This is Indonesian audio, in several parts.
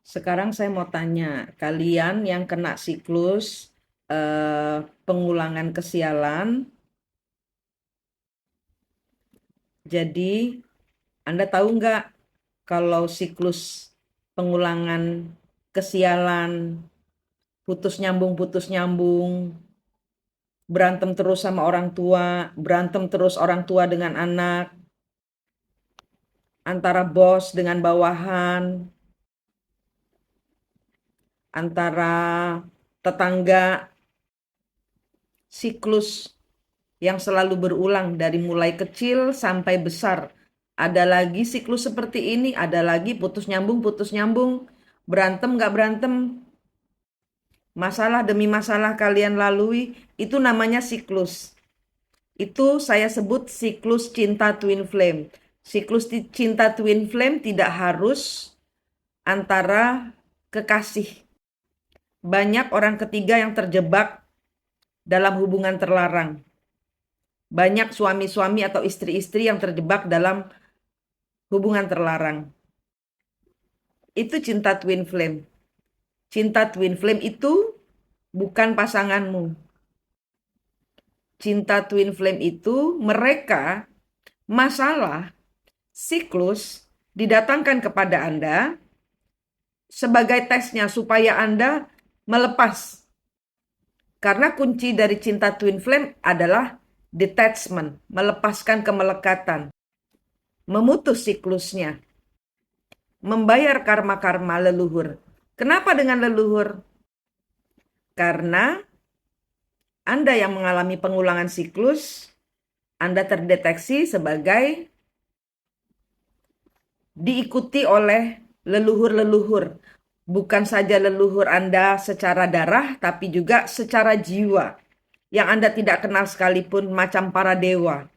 Sekarang saya mau tanya, kalian yang kena siklus pengulangan kesialan, jadi Anda tahu nggak kalau siklus pengulangan kesialan, putus nyambung, berantem terus sama orang tua, berantem terus orang tua dengan anak, antara bos dengan bawahan, antara tetangga, siklus yang selalu berulang dari mulai kecil sampai besar. Ada lagi siklus seperti ini, ada lagi putus nyambung, berantem nggak berantem, masalah demi masalah kalian lalui, itu namanya siklus. Itu saya sebut siklus cinta twin flame. Siklus cinta twin flame tidak harus antara kekasih. Banyak orang ketiga yang terjebak dalam hubungan terlarang. Banyak suami-suami atau istri-istri yang terjebak dalam hubungan terlarang. Itu cinta twin flame. Cinta twin flame itu bukan pasanganmu. Cinta twin flame itu mereka masalah siklus didatangkan kepada Anda sebagai tesnya supaya Anda melepas. Karena kunci dari cinta twin flame adalah detachment, melepaskan kemelekatan, memutus siklusnya, membayar karma-karma leluhur. Kenapa dengan leluhur? Karena Anda yang mengalami pengulangan siklus, Anda terdeteksi sebagai diikuti oleh leluhur-leluhur. Bukan saja leluhur Anda secara darah, tapi juga secara jiwa. Yang Anda tidak kenal sekalipun, macam para dewa.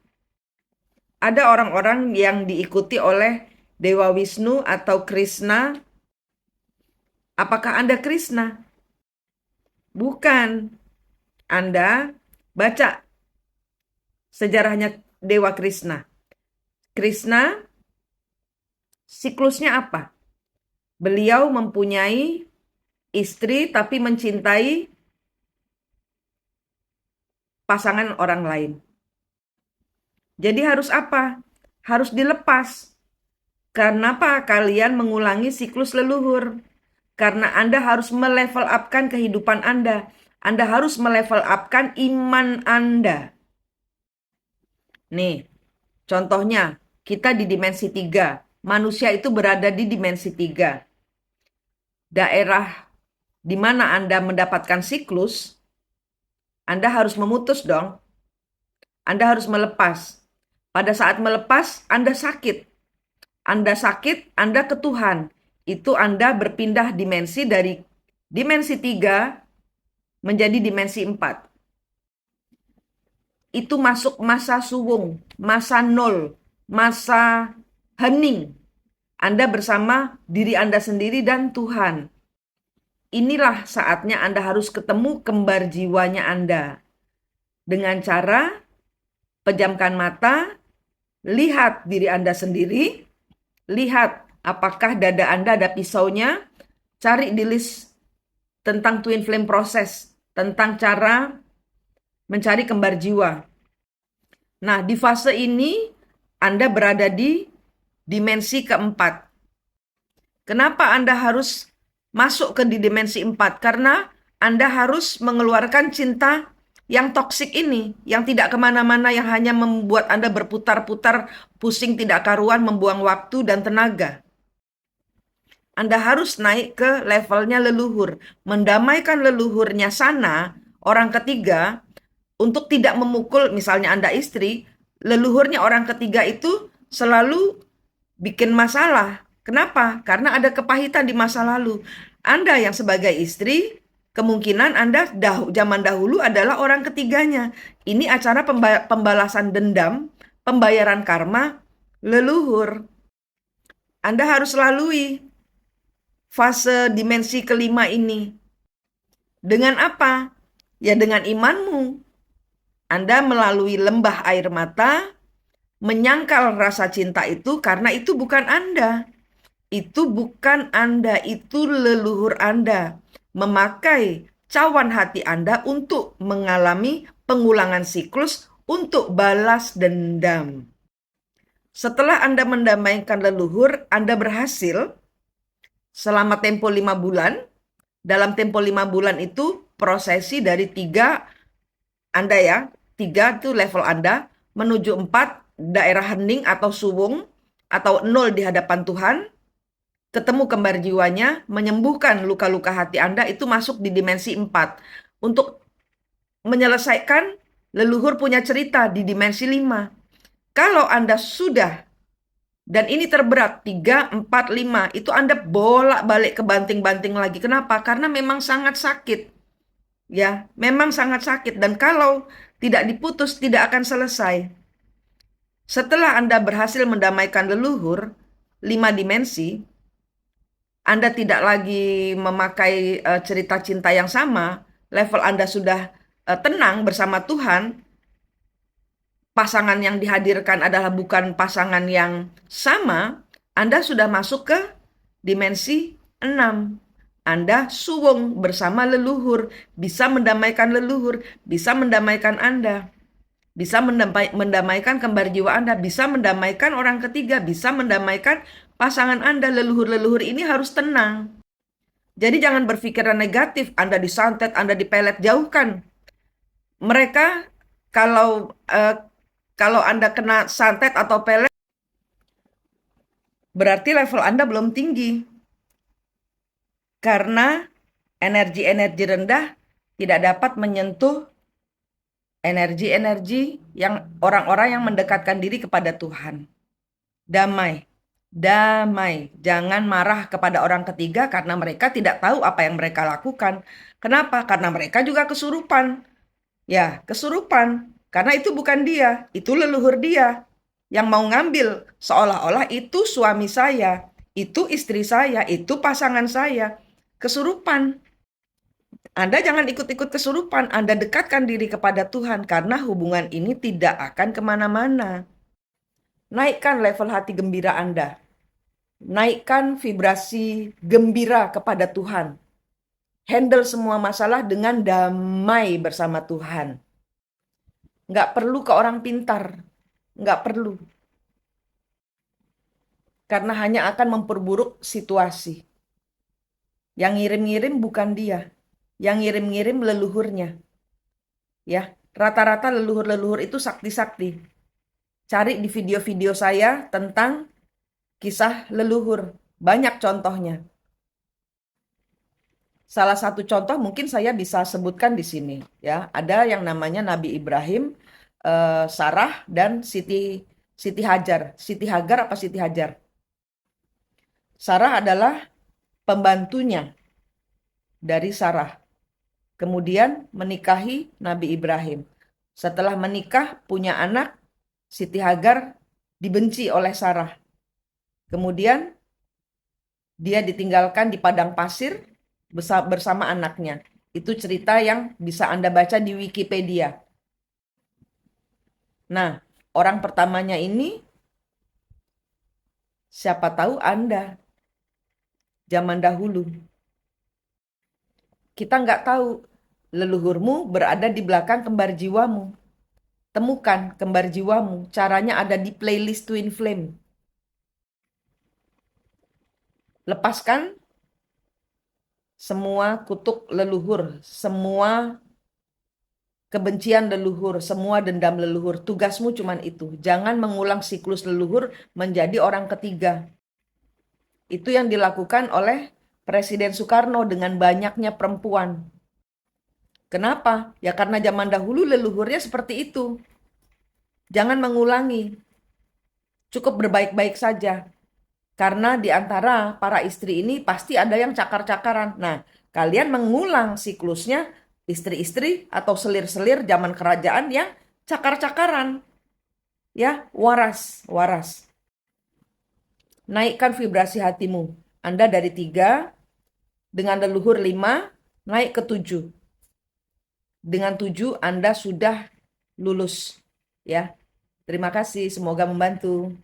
Ada orang-orang yang diikuti oleh Dewa Wisnu atau Krishna. Apakah Anda Krishna? Bukan. Anda baca sejarahnya Dewa Krishna. Krishna siklusnya apa? Beliau mempunyai istri tapi mencintai pasangan orang lain. Jadi harus apa? Harus dilepas. Kenapa kalian mengulangi siklus leluhur? Karena Anda harus melevel upkan kehidupan Anda. Anda harus melevel upkan iman Anda. Nih, contohnya kita di dimensi 3. Manusia itu berada di dimensi 3. Daerah di mana Anda mendapatkan siklus, Anda harus memutus dong. Anda harus melepas. Pada saat melepas, Anda sakit. Anda sakit, Anda ke Tuhan. Itu Anda berpindah dimensi dari dimensi 3 menjadi dimensi 4. Itu masuk masa suwung, masa nol, masa hening. Anda bersama diri Anda sendiri dan Tuhan. Inilah saatnya Anda harus ketemu kembar jiwanya Anda. Dengan cara pejamkan mata, lihat diri Anda sendiri, lihat apakah dada Anda ada pisaunya, cari di list tentang twin flame proses, tentang cara mencari kembar jiwa. Nah, di fase ini Anda berada di dimensi keempat. Kenapa Anda harus masuk ke di dimensi 4? Karena Anda harus mengeluarkan cinta yang toksik ini, yang tidak kemana-mana, yang hanya membuat Anda berputar-putar, pusing tidak karuan, membuang waktu dan tenaga. Anda harus naik ke levelnya leluhur, mendamaikan leluhurnya sana, orang ketiga, untuk tidak memukul, misalnya Anda istri, leluhurnya orang ketiga itu selalu bikin masalah. Kenapa? Karena ada kepahitan di masa lalu. Anda yang sebagai istri, kemungkinan Anda zaman dahulu adalah orang ketiganya. Ini acara pembalasan dendam, pembayaran karma, leluhur. Anda harus lalui fase dimensi kelima ini. Dengan apa? Ya dengan imanmu. Anda melalui lembah air mata, menyangkal rasa cinta itu karena itu bukan Anda. Itu bukan Anda, itu leluhur Anda. Memakai cawan hati Anda untuk mengalami pengulangan siklus untuk balas dendam. Setelah Anda mendamaikan leluhur, Anda berhasil selama tempo 5 bulan. Dalam tempo 5 bulan itu prosesi dari 3 Anda ya, 3 itu level Anda, menuju 4 daerah hening atau suwung, atau 0 di hadapan Tuhan, ketemu kembar jiwanya, menyembuhkan luka-luka hati Anda, itu masuk di dimensi 4. Untuk menyelesaikan, leluhur punya cerita di dimensi 5. Kalau Anda sudah, dan ini terberat, 3, 4, 5, itu Anda bolak-balik ke banting-banting lagi. Kenapa? Karena memang sangat sakit. Ya, memang sangat sakit. Dan kalau tidak diputus, tidak akan selesai. Setelah Anda berhasil mendamaikan leluhur, 5 dimensi, Anda tidak lagi memakai cerita cinta yang sama, level Anda sudah tenang bersama Tuhan, pasangan yang dihadirkan adalah bukan pasangan yang sama, Anda sudah masuk ke dimensi 6. Anda suwung bersama leluhur, bisa mendamaikan leluhur, bisa mendamaikan Anda, bisa mendamaikan kembar jiwa Anda, bisa mendamaikan orang ketiga, bisa mendamaikan pasangan Anda. Leluhur-leluhur ini harus tenang. Jadi jangan berpikiran negatif, Anda disantet, Anda dipelet, jauhkan. Mereka kalau Anda kena santet atau pelet, berarti level Anda belum tinggi. Karena energi-energi rendah tidak dapat menyentuh energi-energi yang orang-orang yang mendekatkan diri kepada Tuhan. Damai, damai. Jangan marah kepada orang ketiga karena mereka tidak tahu apa yang mereka lakukan. Kenapa? Karena mereka juga kesurupan. Ya, kesurupan. Karena itu bukan dia, itu leluhur dia yang mau ngambil. Seolah-olah itu suami saya, itu istri saya, itu pasangan saya. Kesurupan. Anda jangan ikut-ikut kesurupan. Anda dekatkan diri kepada Tuhan karena hubungan ini tidak akan kemana-mana. Naikkan level hati gembira Anda. Naikkan vibrasi gembira kepada Tuhan. Handle semua masalah dengan damai bersama Tuhan. Nggak perlu ke orang pintar. Nggak perlu. Karena hanya akan memperburuk situasi. Yang ngirim-ngirim bukan dia. Yang ngirim-ngirim leluhurnya. Ya, rata-rata leluhur-leluhur itu sakti-sakti. Cari di video-video saya tentang kisah leluhur. Banyak contohnya. Salah satu contoh mungkin saya bisa sebutkan di sini. Ya, ada yang namanya Nabi Ibrahim, Sarah, dan Siti Hajar. Siti Hagar apa Siti Hajar? Sarah adalah pembantunya dari Sarah. Kemudian menikahi Nabi Ibrahim. Setelah menikah, punya anak, Siti Hagar dibenci oleh Sarah. Kemudian dia ditinggalkan di padang pasir bersama anaknya. Itu cerita yang bisa Anda baca di Wikipedia. Nah, orang pertamanya ini siapa tahu Anda zaman dahulu. Kita nggak tahu leluhurmu berada di belakang kembar jiwamu. Temukan kembar jiwamu. Caranya ada di playlist Twin Flame. Lepaskan semua kutuk leluhur, semua kebencian leluhur, semua dendam leluhur. Tugasmu cuman itu. Jangan mengulang siklus leluhur menjadi orang ketiga. Itu yang dilakukan oleh Presiden Soekarno dengan banyaknya perempuan. Kenapa? Ya karena zaman dahulu leluhurnya seperti itu. Jangan mengulangi. Cukup berbaik-baik saja. Karena di antara para istri ini pasti ada yang cakar-cakaran. Nah, kalian mengulang siklusnya istri-istri atau selir-selir zaman kerajaan yang cakar-cakaran. Ya, waras, waras. Naikkan vibrasi hatimu. Anda dari 3, dengan leluhur 5, naik ke 7. Dengan 7 Anda sudah lulus. Ya, terima kasih, semoga membantu.